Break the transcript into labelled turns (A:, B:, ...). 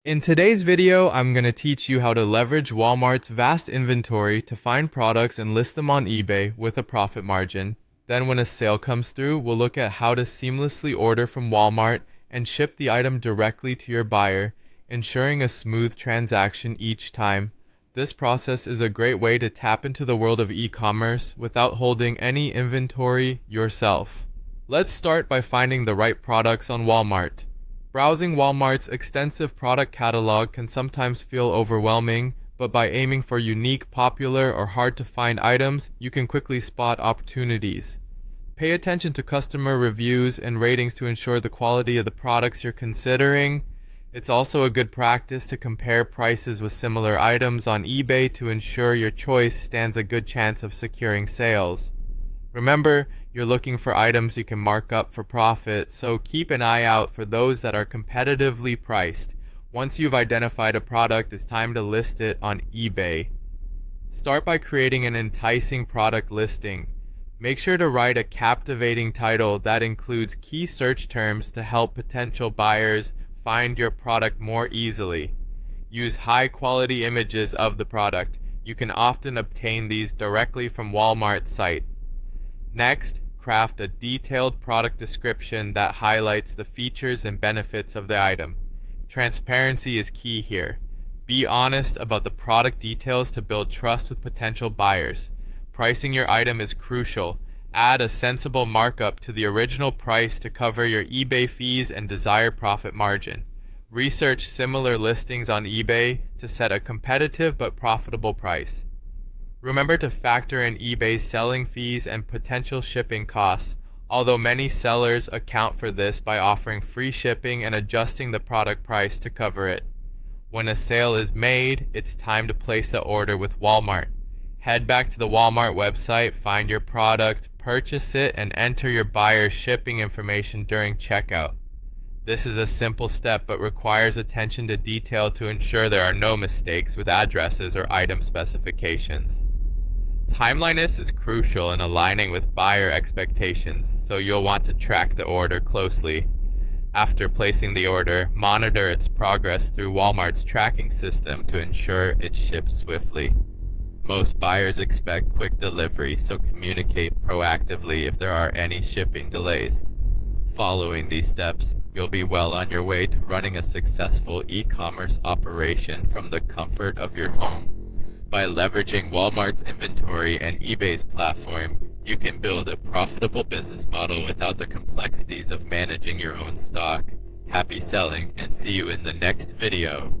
A: In today's video, I'm going to teach you how to leverage Walmart's vast inventory to find products and list them on eBay with a profit margin. Then when a sale comes through, we'll look at how to seamlessly order from Walmart and ship the item directly to your buyer, ensuring a smooth transaction each time. This process is a great way to tap into the world of e-commerce without holding any inventory yourself. Let's start by finding the right products on Walmart. Browsing Walmart's extensive product catalog can sometimes feel overwhelming, but by aiming for unique, popular, or hard-to-find items, you can quickly spot opportunities. Pay attention to customer reviews and ratings to ensure the quality of the products you're considering. It's also a good practice to compare prices with similar items on eBay to ensure your choice stands a good chance of securing sales. Remember, you're looking for items you can mark up for profit, so keep an eye out for those that are competitively priced. Once you've identified a product, it's time to list it on eBay. Start by creating an enticing product listing. Make sure to write a captivating title that includes key search terms to help potential buyers find your product more easily. Use high-quality images of the product. You can often obtain these directly from Walmart's site. Next, craft a detailed product description that highlights the features and benefits of the item. Transparency is key here. Be honest about the product details to build trust with potential buyers. Pricing your item is crucial. Add a sensible markup to the original price to cover your eBay fees and desired profit margin. Research similar listings on eBay to set a competitive but profitable price. Remember to factor in eBay's selling fees and potential shipping costs, although many sellers account for this by offering free shipping and adjusting the product price to cover it. When a sale is made, it's time to place the order with Walmart. Head back to the Walmart website, find your product, purchase it, and enter your buyer's shipping information during checkout. This is a simple step but requires attention to detail to ensure there are no mistakes with addresses or item specifications. Timeliness is crucial in aligning with buyer expectations, so you'll want to track the order closely. After placing the order, monitor its progress through Walmart's tracking system to ensure it ships swiftly. Most buyers expect quick delivery, so communicate proactively if there are any shipping delays. Following these steps, you'll be well on your way to running a successful e-commerce operation from the comfort of your home. By leveraging Walmart's inventory and eBay's platform, you can build a profitable business model without the complexities of managing your own stock. Happy selling, and see you in the next video.